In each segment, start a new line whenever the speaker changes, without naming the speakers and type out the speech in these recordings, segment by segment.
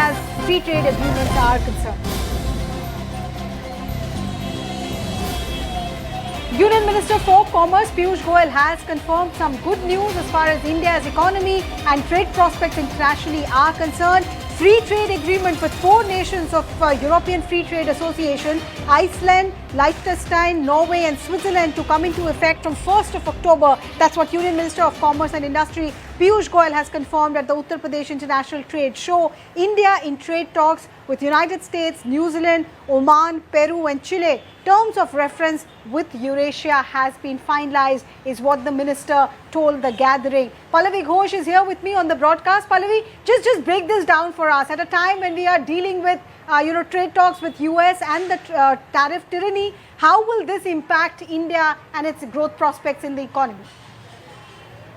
India's free trade agreements are concerned. Union Minister for Commerce Piyush Goyal has confirmed some good news as far as India's economy and trade prospects internationally are concerned. Free trade agreement with 4 nations of European Free Trade Association, Iceland, Liechtenstein, Norway and Switzerland to come into effect from 1st of October. That's what Union Minister of Commerce and Industry Piyush Goyal has confirmed at the Uttar Pradesh International Trade Show. India in trade talks with United States, New Zealand, Oman, Peru and Chile. Terms of reference with Eurasia has been finalized, is what the minister told the gathering. Pallavi Ghosh is here with me on the broadcast. Pallavi, just break this down for us. At a time when we are dealing with trade talks with US and the tariff tyranny, how will this impact India and its growth prospects in the economy?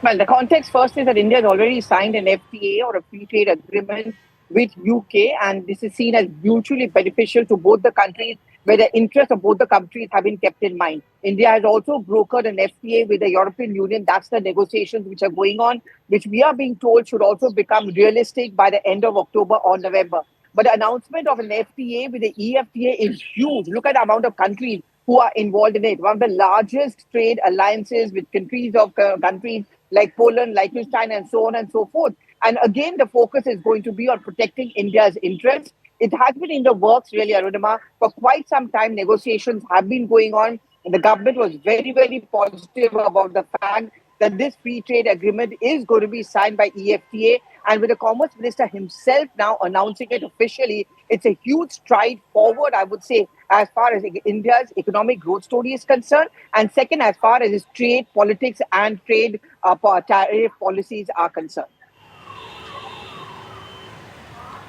Well, the context first is that India has already signed an FTA or a free trade agreement with UK, and this is seen as mutually beneficial to both the countries, where the interests of both the countries have been kept in mind. India has also brokered an FTA with the European Union. That's the negotiations which are going on, which we are being told should also become realistic by the end of October or November. But the announcement of an FTA with the EFTA is huge. Look at the amount of countries who are involved in it. One of the largest trade alliances with countries like Poland, Liechtenstein, and so on and so forth. And again, the focus is going to be on protecting India's interests. It has been in the works, really, Arunima. For quite some time, negotiations have been going on. And the government was very, very positive about the fact that this free trade agreement is going to be signed by EFTA. And with the Commerce Minister himself now announcing it officially, it's a huge stride forward, I would say, as far as India's economic growth story is concerned. And second, as far as its trade politics and trade tariff policies are concerned.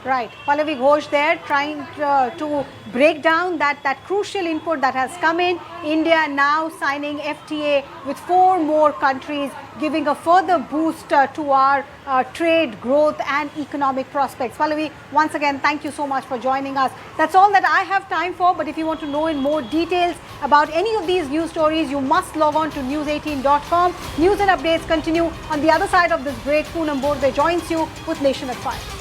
Right. Pallavi Ghosh there trying to break down that crucial input that has come in. India now signing FTA with 4 more countries, giving a further boost to our trade growth and economic prospects. Pallavi, once again, thank you so much for joining us. That's all that I have time for. But if you want to know in more details about any of these news stories, you must log on to news18.com. News and updates continue on the other side of this break. Poonam Borde joins you with Nation at 5.